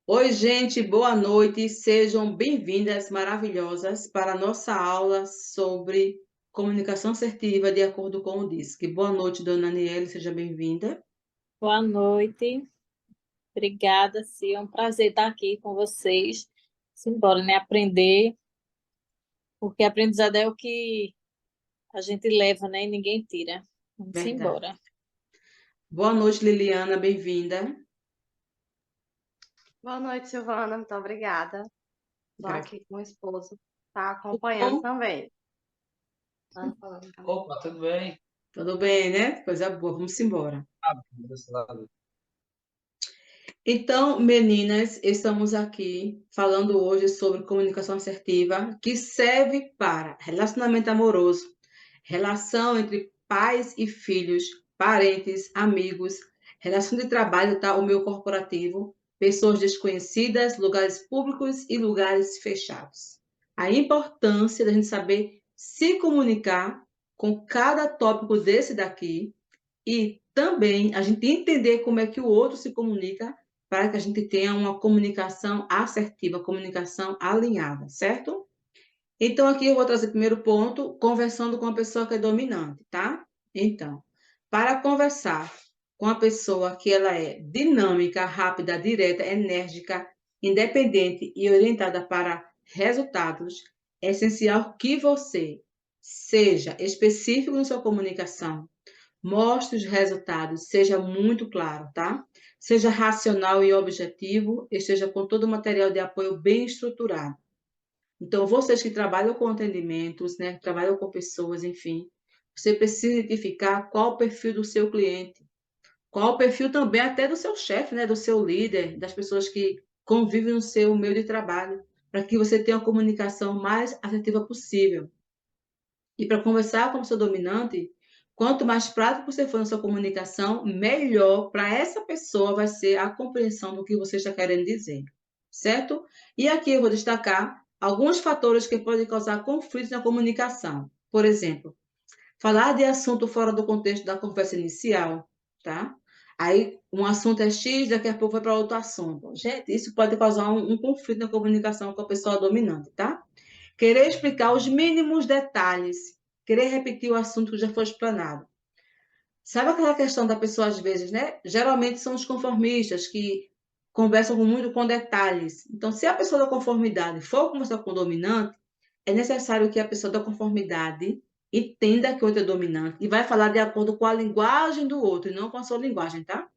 Oi, gente, boa noite. Sejam bem-vindas, maravilhosas, para a nossa aula sobre comunicação assertiva de acordo com o DISC. Boa noite, dona Aniele, seja bem-vinda. Boa noite, obrigada, Cia. É um prazer estar aqui com vocês. Simbora, né? Aprender, porque aprendizado é o que a gente leva, né? E ninguém tira. Vamos Verdade. embora. Boa noite, Liliana, bem-vinda. Boa noite, Silvana. Muito obrigada. Estou Gra- aqui com o esposo. Está Tudo acompanhando bom? também. Tá falando, tá? Opa, tudo bem? Tudo bem, né? Coisa boa, vamos embora. Desse lado. Então, meninas, estamos aqui falando hoje sobre comunicação assertiva, que serve para relacionamento amoroso, relação entre pais e filhos, parentes, amigos, relação de trabalho, tá? O meu corporativo, pessoas desconhecidas, lugares públicos e lugares fechados. A importância da gente saber se comunicar com cada tópico desse daqui e também a gente entender como é que o outro se comunica para que a gente tenha uma comunicação assertiva, comunicação alinhada, certo? Então, aqui eu vou trazer o primeiro ponto, conversando com a pessoa que é dominante, tá? Então, para conversar com a pessoa que ela é dinâmica, rápida, direta, enérgica, independente e orientada para resultados, é essencial que você seja específico na sua comunicação, mostre os resultados, seja muito claro, tá? Seja racional e objetivo, esteja com todo o material de apoio bem estruturado. Então, vocês que trabalham com atendimentos, né, trabalham com pessoas, enfim, você precisa identificar qual o perfil do seu cliente, qual o perfil também até do seu chefe, né, do seu líder, das pessoas que convivem no seu meio de trabalho, para que você tenha uma comunicação mais assertiva possível. E para conversar com o seu dominante, quanto mais prático você for na sua comunicação, melhor para essa pessoa vai ser a compreensão do que você está querendo dizer, certo? E aqui eu vou destacar alguns fatores que podem causar conflitos na comunicação. Por exemplo, falar de assunto fora do contexto da conversa inicial, tá? Aí um assunto é X, daqui a pouco vai para outro assunto. Gente, isso pode causar um conflito na comunicação com a pessoa dominante, tá? Querer explicar os mínimos detalhes, querer repetir o assunto que já foi explanado. Sabe aquela questão da pessoa, às vezes, né? Geralmente são os conformistas que conversam muito com detalhes. Então, se a pessoa da conformidade for conversar com o dominante, é necessário que a pessoa da conformidade entenda que o outro é dominante e vai falar de acordo com a linguagem do outro e não com a sua linguagem, tá?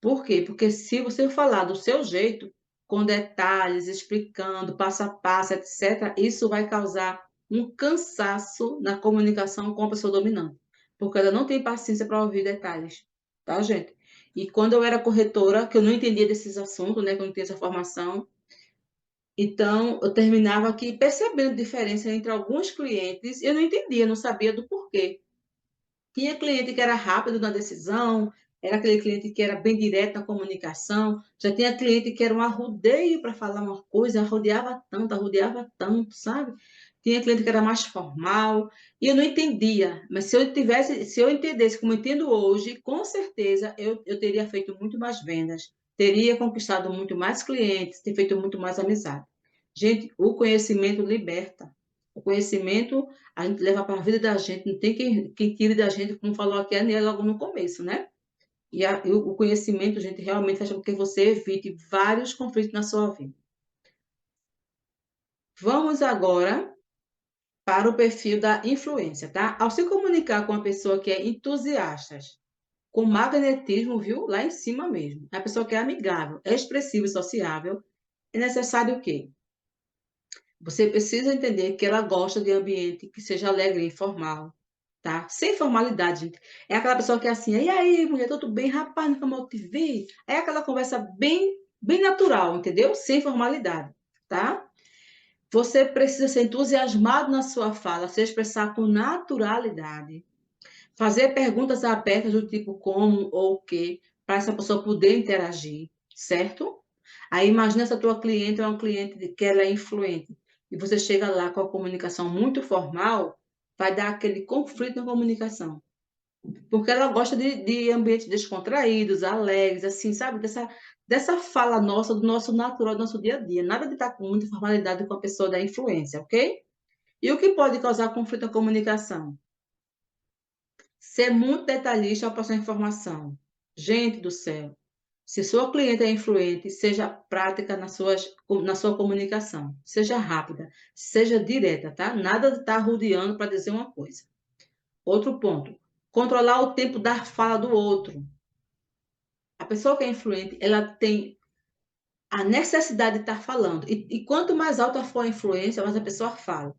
Por quê? Porque se você falar do seu jeito, com detalhes, explicando passo a passo, etc., isso vai causar um cansaço na comunicação com a pessoa dominante, porque ela não tem paciência para ouvir detalhes, tá, gente? E quando eu era corretora, que eu não entendia desses assuntos, né, que eu não tinha essa formação, então eu terminava aqui percebendo diferença entre alguns clientes, eu não entendia, não sabia do porquê. Tinha cliente que era rápido na decisão, era aquele cliente que era bem direto na comunicação, já tinha cliente que era um arrodeio para falar uma coisa, arrodeava tanto, sabe? Tinha cliente que era mais formal, e eu não entendia, mas se eu entendesse como eu entendo hoje, com certeza eu teria feito muito mais vendas, teria conquistado muito mais clientes, ter feito muito mais amizade. Gente, o conhecimento liberta. O conhecimento a gente leva para a vida da gente, não tem quem tire da gente, como falou aqui a Aniela logo no começo, né? E o conhecimento, gente, realmente faz com que você evite vários conflitos na sua vida. Vamos agora para o perfil da influência, tá? Ao se comunicar com uma pessoa que é entusiasta, com magnetismo, viu? Lá em cima mesmo. A pessoa que é amigável, é expressiva e sociável, é necessário o quê? Você precisa entender que ela gosta de ambiente que seja alegre e informal, tá? Sem formalidade, gente. É aquela pessoa que é assim, e aí, mulher, tudo bem? Rapaz, nunca mal te vi. É aquela conversa bem natural, entendeu? Sem formalidade, tá? Você precisa ser entusiasmado na sua fala, se expressar com naturalidade. Fazer perguntas abertas do tipo como ou o que, para essa pessoa poder interagir, certo? Aí imagina essa tua cliente é uma cliente que ela é influente e você chega lá com a comunicação muito formal, vai dar aquele conflito na comunicação. Porque ela gosta de ambientes descontraídos, alegres, assim, sabe? Dessa fala nossa, do nosso natural, do nosso dia a dia. Nada de estar com muita formalidade com a pessoa da influência, ok? E o que pode causar conflito na comunicação? Ser muito detalhista ao passar informação. Gente do céu, se sua cliente é influente, seja prática na sua comunicação. Seja rápida, seja direta, tá? Nada de estar rodeando para dizer uma coisa. Outro ponto, controlar o tempo da fala do outro. A pessoa que é influente, ela tem a necessidade de estar falando. E quanto mais alta for a influência, mais a pessoa fala.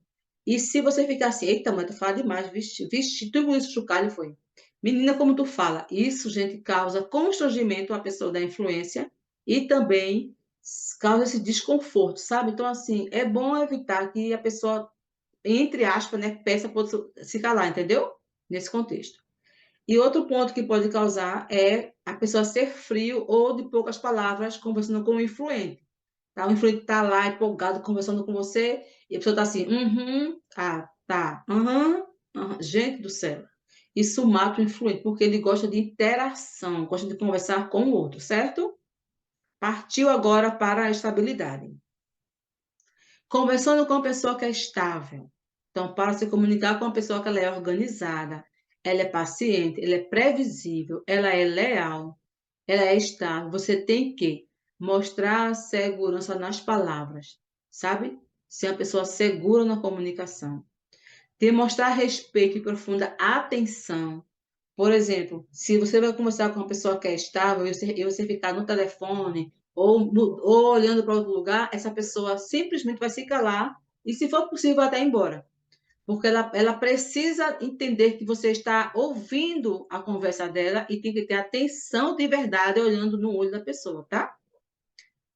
E se você ficar assim, eita, mãe, tu fala demais, vixe, tudo isso chocalho foi. Menina, como tu fala, isso, gente, causa constrangimento à pessoa da influência e também causa esse desconforto, sabe? Então, assim, é bom evitar que a pessoa, entre aspas, né, peça para se calar, entendeu? Nesse contexto. E outro ponto que pode causar é a pessoa ser frio ou de poucas palavras conversando com o influente. Tá? O influente está lá empolgado conversando com você e a pessoa está assim, tá, Gente do céu. Isso mata o influente, porque ele gosta de interação, gosta de conversar com o outro, certo? Partiu agora para a estabilidade. Conversando com uma pessoa que é estável. Então, para se comunicar com uma pessoa que ela é organizada, ela é paciente, ela é previsível, ela é leal, ela é estável. Você tem que mostrar segurança nas palavras, sabe? Ser uma pessoa segura na comunicação. Demonstrar respeito e profunda atenção. Por exemplo, se você vai conversar com uma pessoa que é estável e você ficar no telefone ou olhando para outro lugar, essa pessoa simplesmente vai se calar e, se for possível, vai até embora. Porque ela precisa entender que você está ouvindo a conversa dela e tem que ter atenção de verdade olhando no olho da pessoa, tá?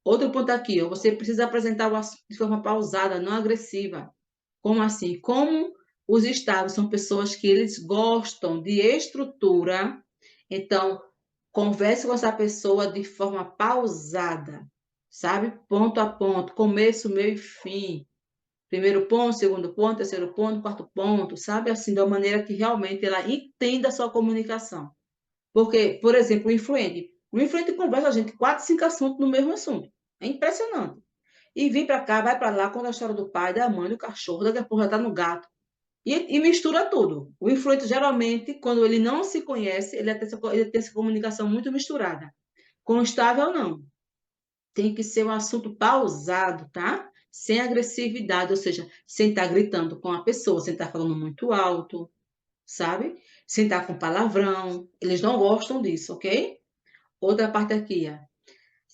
Outro ponto aqui, ó, você precisa apresentar o assunto de forma pausada, não agressiva. Como assim? Como os estados são pessoas que eles gostam de estrutura, então converse com essa pessoa de forma pausada, sabe? Ponto a ponto, começo, meio e fim. Primeiro ponto, segundo ponto, terceiro ponto, quarto ponto, sabe? Assim, de uma maneira que realmente ela entenda a sua comunicação. Porque, por exemplo, o influente conversa a gente 4, 5 assuntos no mesmo assunto. É impressionante. E vem para cá, vai para lá, conta a história do pai, da mãe, do cachorro, daqui a pouco já está no gato. E mistura tudo. O influente, geralmente, quando ele não se conhece, ele tem essa comunicação muito misturada. Constável, não. Tem que ser um assunto pausado, tá? Sem agressividade, ou seja, sem estar gritando com a pessoa, sem estar falando muito alto, sabe? Sem estar com palavrão. Eles não gostam disso, ok? Outra parte aqui, ó.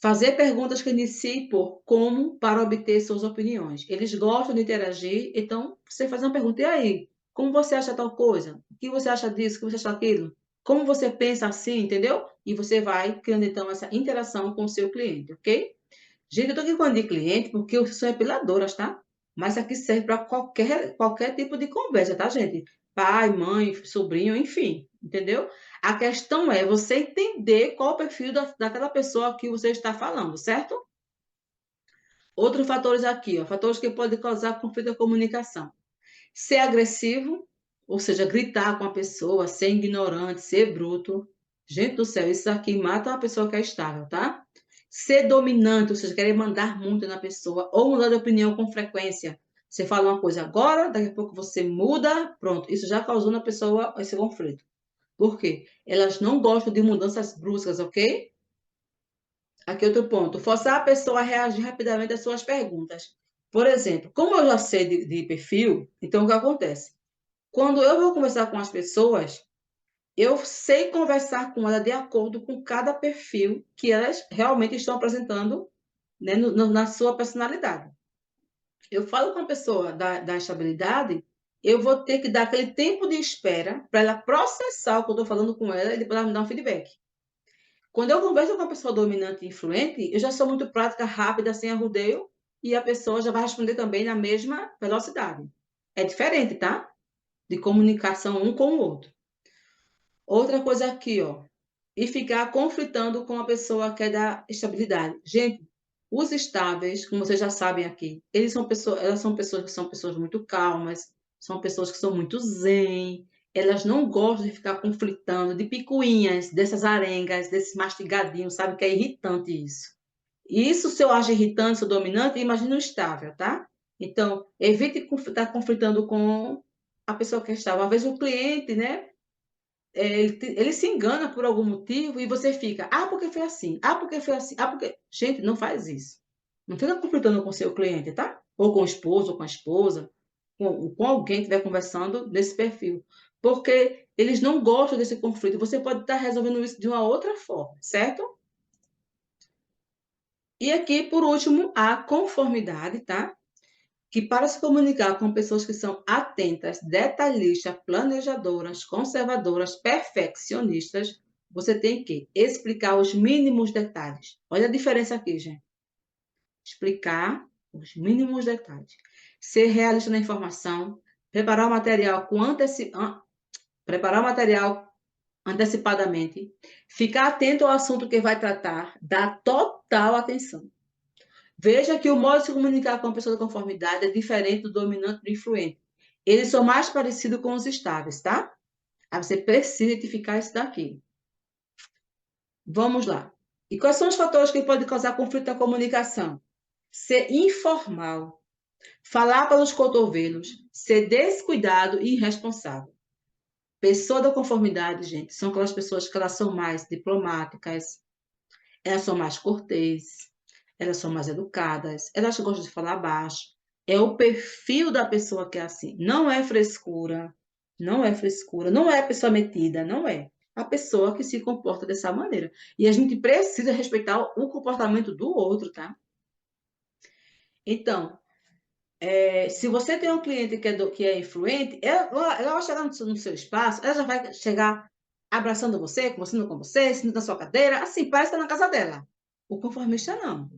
Fazer perguntas que iniciem por como para obter suas opiniões. Eles gostam de interagir, então você faz uma pergunta, e aí? Como você acha tal coisa? O que você acha disso? O que você acha daquilo? Como você pensa assim, entendeu? E você vai criando então essa interação com o seu cliente, ok? Gente, eu tô aqui falando de cliente porque eu sou epiladoras, tá? Mas aqui serve para qualquer tipo de conversa, tá, gente? Pai, mãe, sobrinho, enfim, entendeu? A questão é você entender qual o perfil daquela pessoa que você está falando, certo? Outros fatores aqui, ó, fatores que podem causar conflito de comunicação. Ser agressivo, ou seja, gritar com a pessoa, ser ignorante, ser bruto. Gente do céu, isso aqui mata uma pessoa que é estável, tá? Ser dominante, ou seja, querer mandar muito na pessoa, ou mudar de opinião com frequência. Você fala uma coisa agora, daqui a pouco você muda, pronto. Isso já causou na pessoa esse conflito. Por quê? Elas não gostam de mudanças bruscas, ok? Aqui outro ponto. Forçar a pessoa a reagir rapidamente às suas perguntas. Por exemplo, como eu já sei de perfil, então o que acontece? Quando eu vou conversar com as pessoas, eu sei conversar com ela de acordo com cada perfil que elas realmente estão apresentando, né, na sua personalidade. Eu falo com a pessoa da estabilidade, eu vou ter que dar aquele tempo de espera para ela processar o que eu estou falando com ela e depois ela me dar um feedback. Quando eu converso com uma pessoa dominante e influente, eu já sou muito prática, rápida, sem arrudeio, e a pessoa já vai responder também na mesma velocidade. É diferente, tá? De comunicação um com o outro. Outra coisa aqui, ó. E ficar conflitando com a pessoa que é da estabilidade. Gente, os estáveis, como vocês já sabem aqui, elas são pessoas que são pessoas muito calmas, são pessoas que são muito zen, elas não gostam de ficar conflitando, de picuinhas, dessas arengas, desses mastigadinhos, sabe? Que é irritante isso. Isso, se eu acho irritante, sou dominante, imagina o estável, tá? Então, evite estar conflitando com a pessoa que está. Uma vez o cliente, né? Ele se engana por algum motivo e você fica, porque foi assim, porque foi assim, porque. Gente, não faz isso. Não fica conflitando com o seu cliente, tá? Ou com o esposo, ou com a esposa, com alguém que estiver conversando desse perfil. Porque eles não gostam desse conflito. Você pode estar resolvendo isso de uma outra forma, certo? E aqui, por último, a conformidade, tá? Que para se comunicar com pessoas que são atentas, detalhistas, planejadoras, conservadoras, perfeccionistas, você tem que explicar os mínimos detalhes. Olha a diferença aqui, gente. Explicar os mínimos detalhes. Ser realista na informação, preparar o material preparar o material antecipadamente, ficar atento ao assunto que vai tratar, dar total atenção. Veja que o modo de se comunicar com a pessoa da conformidade é diferente do dominante e do influente. Eles são mais parecidos com os estáveis, tá? Aí você precisa identificar isso daqui. Vamos lá. E quais são os fatores que podem causar conflito na comunicação? Ser informal, falar pelos cotovelos, ser descuidado e irresponsável. Pessoa da conformidade, gente, são aquelas pessoas que elas são mais diplomáticas, elas são mais corteses, elas são mais educadas, elas gostam de falar baixo. É o perfil da pessoa que é assim. Não é frescura, não é frescura, não é pessoa metida, não é. A pessoa que se comporta dessa maneira. E a gente precisa respeitar o comportamento do outro, tá? Então, se você tem um cliente que é influente, ela vai chegar no seu espaço, ela já vai chegar abraçando você, conversando com você, sentando na sua cadeira, assim, parece que está na casa dela. O conformista não.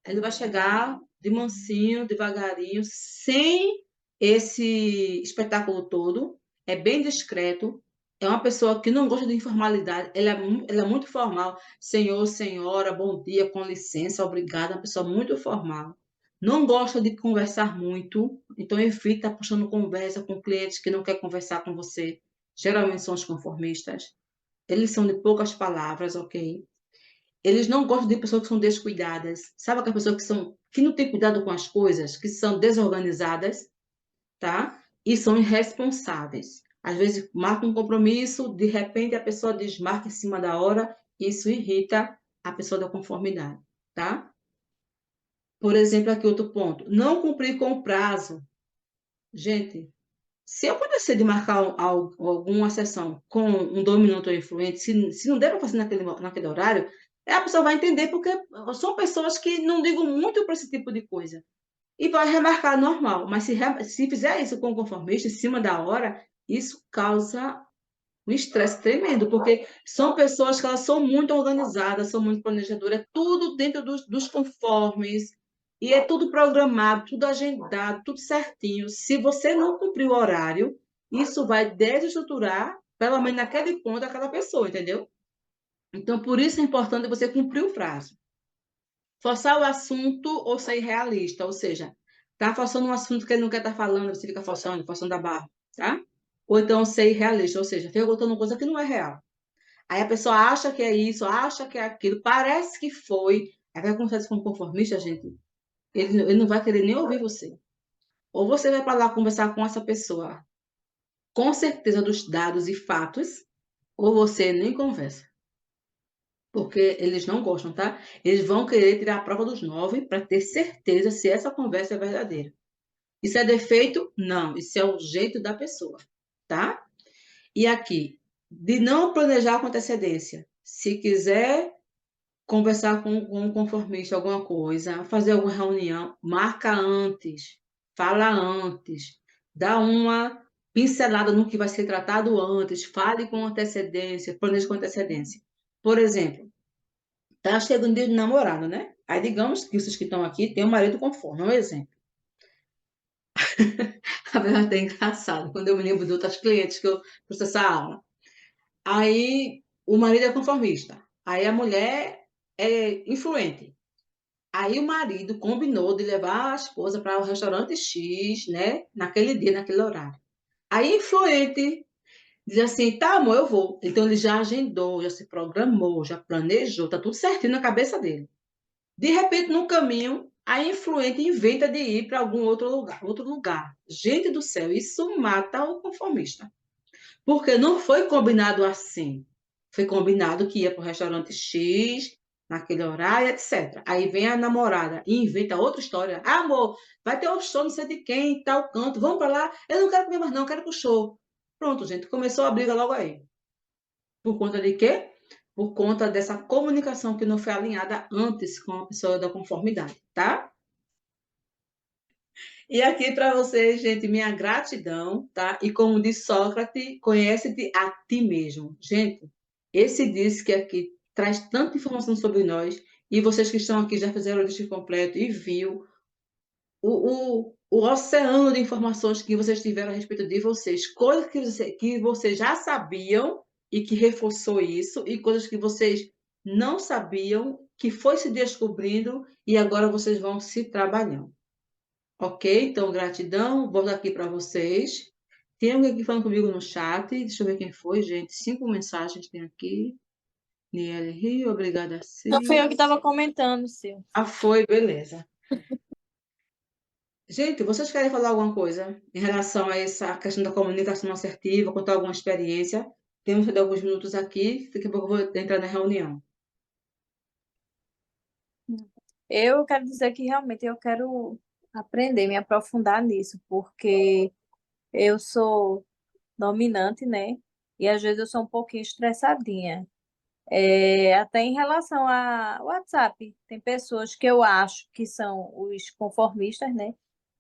Ele vai chegar de mansinho, devagarinho, sem esse espetáculo todo. É bem discreto. É uma pessoa que não gosta de informalidade. Ela é muito formal. Senhor, senhora, bom dia, com licença, obrigada. É uma pessoa muito formal. Não gosta de conversar muito, então evita puxando conversa com clientes que não querem conversar com você. Geralmente são os conformistas. Eles são de poucas palavras, ok? Eles não gostam de pessoas que são descuidadas. Sabe aquelas pessoas que não têm cuidado com as coisas, que são desorganizadas, tá? E são irresponsáveis. Às vezes marca um compromisso, de repente a pessoa desmarca em cima da hora, e isso irrita a pessoa da conformidade, tá? Por exemplo, aqui outro ponto, não cumprir com o prazo. Gente, se acontecer de marcar alguma sessão com um dominante ou influente, se não der para fazer naquele horário, a pessoa vai entender, porque são pessoas que não ligam muito para esse tipo de coisa. E vai remarcar normal, mas se fizer isso com o conformista, em cima da hora, isso causa um estresse tremendo, porque são pessoas que elas são muito organizadas, são muito planejadoras, é tudo dentro dos conformes, e é tudo programado, tudo agendado, tudo certinho. Se você não cumprir o horário, isso vai desestruturar, pelo menos naquele ponto, aquela pessoa, entendeu? Então, por isso é importante você cumprir o prazo. Forçar o assunto ou ser realista, ou seja, tá forçando um assunto que ele não quer estar falando, você fica forçando a barra, tá? Ou então ser realista, ou seja, fica botando coisa que não é real. Aí a pessoa acha que é isso, acha que é aquilo, parece que foi. Aí vai acontecer com um conformista, gente, ele não vai querer nem ouvir você. Ou você vai para lá conversar com essa pessoa com certeza dos dados e fatos, ou você nem conversa. Porque eles não gostam, tá? Eles vão querer tirar a prova dos 9 para ter certeza se essa conversa é verdadeira. Isso é defeito? Não. Isso é o jeito da pessoa, tá? E aqui, de não planejar com antecedência. Se quiser conversar com um conformista alguma coisa, fazer alguma reunião, marca antes, fala antes, dá uma pincelada no que vai ser tratado antes, fale com antecedência, planeje com antecedência. Por exemplo, tá chegando o dia de namorado, né? Aí digamos que vocês que estão aqui têm um marido conforme, é um exemplo. A verdade é engraçado, quando eu me lembro de outras clientes que eu processo a aula. Aí o marido é conformista, aí a mulher é influente. Aí o marido combinou de levar a esposa para o restaurante X, né? Naquele dia, naquele horário. Aí influente Diz assim, tá, amor, eu vou. Então ele já agendou, já se programou, já planejou, tá tudo certinho na cabeça dele. De repente, no caminho, a influente inventa de ir para algum outro lugar, outro lugar. Gente do céu, isso mata o conformista. Porque não foi combinado assim. Foi combinado que ia para o restaurante X, naquele horário, etc. Aí vem a namorada e inventa outra história. Ah, amor, vai ter o show não sei de quem, em tal canto, vamos para lá. Eu não quero comer mais, não, eu quero ir pro show. Pronto, gente, começou a briga logo aí. Por conta de quê? Por conta dessa comunicação que não foi alinhada antes com a pessoa da conformidade, tá? E aqui para vocês, gente, minha gratidão, tá? E como diz Sócrates, conhece-te a ti mesmo. Gente, esse disco aqui traz tanta informação sobre nós, e vocês que estão aqui já fizeram o disco completo e viu o oceano de informações que vocês tiveram a respeito de vocês, coisas que vocês já sabiam e que reforçou isso, e coisas que vocês não sabiam, que foi se descobrindo e agora vocês vão se trabalhando. Ok? Então, gratidão. Vou dar aqui para vocês. Tem alguém aqui falando comigo no chat. Deixa eu ver quem foi, gente. 5 mensagens tem aqui. Niele Rio, obrigada, Não fui eu Sil. que estava comentando, Sil. Ah, foi, beleza. Gente, vocês querem falar alguma coisa em relação a essa questão da comunicação assertiva, contar alguma experiência? Temos ainda alguns minutos aqui, daqui a pouco eu vou entrar na reunião. Eu quero dizer que realmente eu quero aprender, me aprofundar nisso, porque eu sou dominante, né? E às vezes eu sou um pouquinho estressadinha. Até em relação a WhatsApp, tem pessoas que eu acho que são os conformistas, né?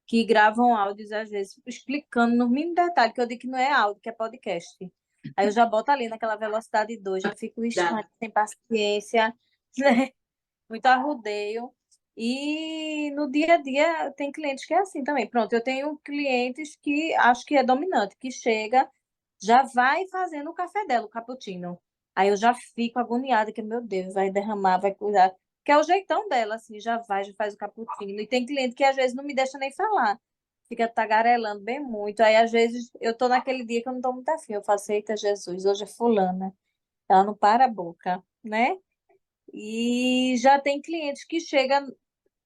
Que gravam áudios, às vezes, explicando no mínimo detalhe, que eu digo que não é áudio, que é podcast. Aí eu já boto ali naquela velocidade 2, já fico Dá. sem paciência, né? Muito arrudeio. E no dia a dia tem clientes que é assim também. Pronto, eu tenho clientes que acho que é dominante, que chega, já vai fazendo o café dela, o cappuccino. Aí eu já fico agoniada, que, meu Deus, vai derramar, vai cuidar. Que é o jeitão dela, assim, já vai, já faz o cappuccino. E tem cliente que às vezes não me deixa nem falar. Fica tagarelando bem muito. Aí às vezes eu tô naquele dia que eu não tô muito afim. Eu faço, eita Jesus, hoje é fulana. Ela não para a boca, né? E já tem clientes que chegam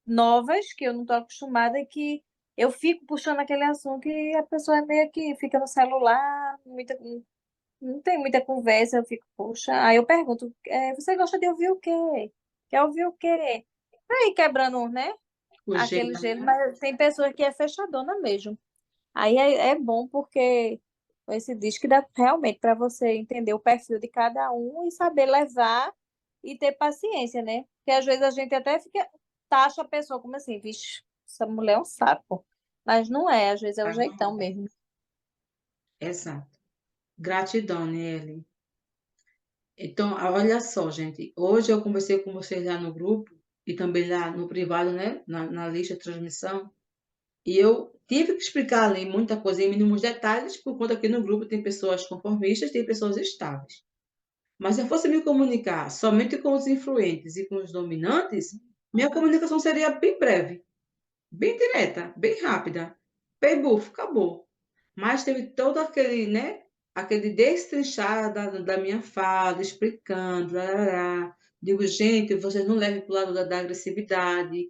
novas, que eu não estou acostumada, e que eu fico puxando aquele assunto e a pessoa é meio que fica no celular, não tem muita conversa, eu fico, poxa. Aí eu pergunto, você gosta de ouvir o quê? Quer ouvir o quê? Aí quebrando, né? O Aquele gelo. gelo, mas tem pessoa que é fechadona mesmo. Aí é bom porque esse disco dá realmente para você entender o perfil de cada um e saber levar e ter paciência, né? Porque às vezes a gente até taxa a pessoa como assim, vixe, essa mulher é um saco. Mas não é, às vezes é o jeitão mesmo. Exato. Gratidão, Niele. Então, olha só, gente. Hoje eu conversei com vocês lá no grupo e também lá no privado, né? Na lista de transmissão. E eu tive que explicar ali muita coisa em mínimos detalhes, por conta que no grupo tem pessoas conformistas, tem pessoas estáveis. Mas se eu fosse me comunicar somente com os influentes e com os dominantes, minha comunicação seria bem breve, bem direta, bem rápida. Bem bufo, acabou. Mas teve todo aquele, né? Aquele destrinchar da minha fala, explicando, lá, lá, lá. Digo, gente, vocês não levem para o lado da agressividade,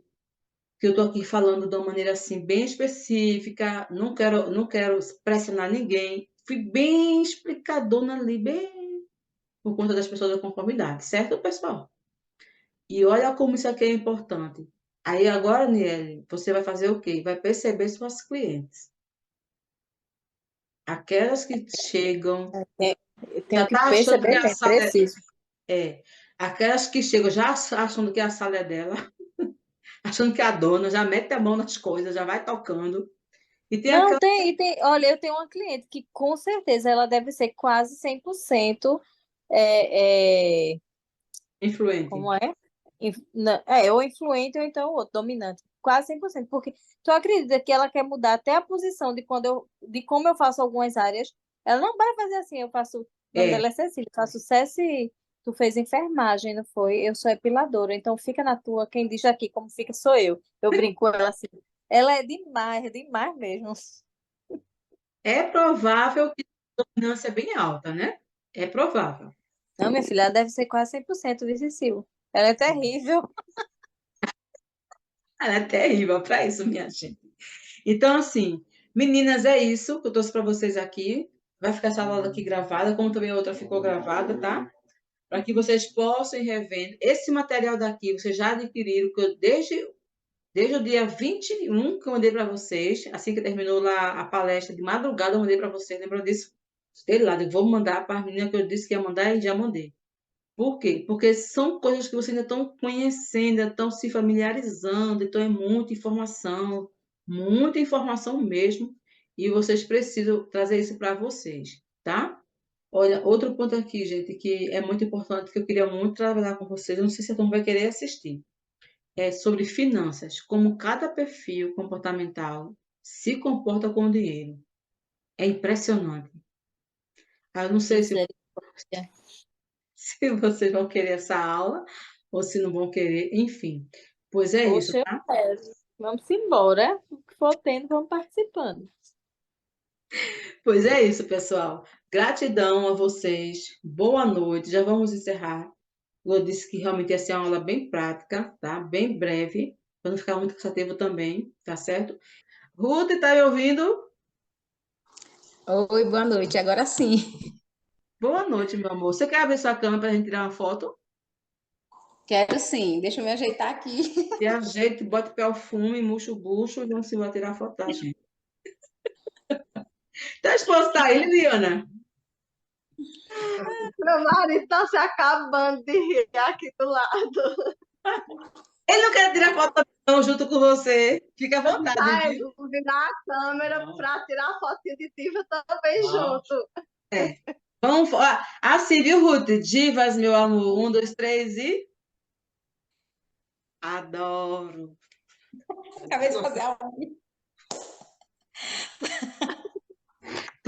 que eu estou aqui falando de uma maneira assim bem específica, não quero pressionar ninguém. Fui bem explicadona ali, bem por conta das pessoas da conformidade, certo, pessoal? E olha como isso aqui é importante. Aí agora, Niele, você vai fazer o quê? Vai perceber suas clientes. Aquelas que chegam, É, eu já tenho que tá achando que perceber a mesmo, sala preciso. é. Aquelas que chegam já achando que a sala é dela, achando que é a dona, já mete a mão nas coisas, já vai tocando. E tem Não, aquela olha, eu tenho uma cliente que com certeza ela deve ser quase 100% é, é, influente. como é? Ou influente ou então outro, dominante. Quase 100%. Porque tu acredita que ela quer mudar até a posição de como eu faço algumas áreas? Ela não vai fazer assim, eu faço, o nome É, dela é Cecília, eu faço Ceci, tu fez enfermagem, não foi? Eu sou epiladora, então fica na tua, quem diz aqui como fica sou eu. Eu brinco com ela assim. Ela é demais mesmo. é provável que dominância bem alta, né? É provável. Não, minha filha, ela deve ser quase 100% vice-sil. Ela é terrível. Ela é terrível para isso, minha gente. Então, assim, meninas, é isso que eu trouxe para vocês aqui. Vai ficar essa aula aqui gravada, como também a outra ficou gravada, tá? Para que vocês possam ir revendo. Esse material daqui, vocês já adquiriram, que eu desde o dia 21 que eu mandei para vocês, assim que terminou lá a palestra de madrugada, eu mandei para vocês. Lembra disso? Sei lá, eu vou mandar para a menina que eu disse que ia mandar e já mandei. Por quê? Porque são coisas que vocês ainda estão conhecendo, ainda estão se familiarizando, então é muita informação mesmo, e vocês precisam trazer isso para vocês, tá? Olha, outro ponto aqui, gente, que é muito importante, que eu queria muito trabalhar com vocês, eu não sei se a turma vai querer assistir, é sobre finanças, como cada perfil comportamental se comporta com o dinheiro. É impressionante. Eu não sei se Misericórdia. se vocês vão querer essa aula ou se não vão querer, enfim. Pois é isso, Poxa, eu tá? quero. Vamos embora. O que for tendo, vamos participando. Pois é isso, pessoal. Gratidão a vocês. Boa noite. Já vamos encerrar. Eu disse que realmente ia ser uma aula bem prática, tá? Bem breve, para não ficar muito cansativo também, tá certo? Ruth, tá me ouvindo? Oi, boa noite. Agora sim. Boa noite, meu amor. Você quer abrir sua câmera para a gente tirar uma foto? Quero sim. Deixa eu me ajeitar aqui. E a gente bota o pé ao fumo, murcha o bucho e vamos embora tirar foto da gente. Tá exposto aí, Liliana? Meu marido tá se acabando de rir aqui do lado. Ele não quer tirar foto não, junto com você. Fica à vontade, Ai, viu? vou virar a câmera para tirar a fotinha de Diva também junto. Vamos, assim, viu, Ruth? Divas, meu amor. Um, dois, três e. Adoro. Acabei de fazer a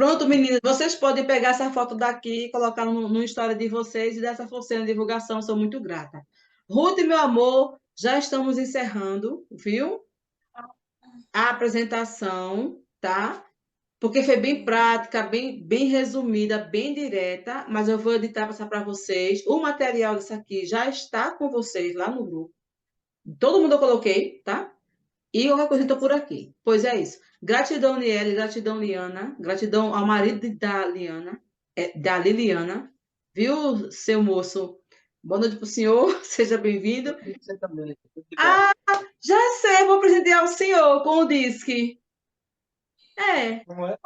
Pronto, meninas, vocês podem pegar essa foto daqui e colocar no história de vocês e dessa força na divulgação, sou muito grata. Ruth, meu amor, já estamos encerrando, viu? A apresentação, tá? Porque foi bem prática, bem resumida, bem direta, mas eu vou editar passar para vocês. O material desse aqui já está com vocês lá no grupo. Todo mundo eu coloquei, tá? E eu represento por aqui. Pois é isso. Gratidão, Niele, gratidão, Liana. Gratidão ao marido da Liana, da Liliana. Viu, seu moço? Boa noite para o senhor, seja bem-vindo. Você também. Já sei, vou presentear o senhor com o disque. É, Como é?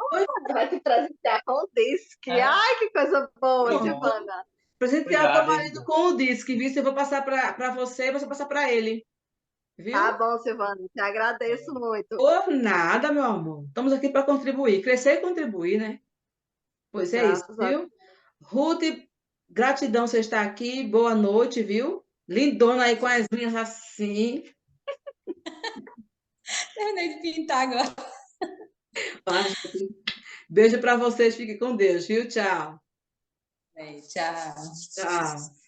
Vai te presentear com o disque. Ai, que coisa boa, Pronto. Silvana. presentear o teu Obrigado, hein, marido com o disque, viu? Se eu vou passar para você, você passar para ele. Viu? Tá bom, Silvana. Te agradeço muito. Por nada, meu amor. Estamos aqui para contribuir, crescer e contribuir, né? Pois é isso, Graças a Deus. viu? Ruth, gratidão você estar aqui. Boa noite, viu? Lindona aí com as linhas assim. Terminei de pintar agora. Beijo para vocês. Fique com Deus, viu? Tchau. Tchau. Tchau.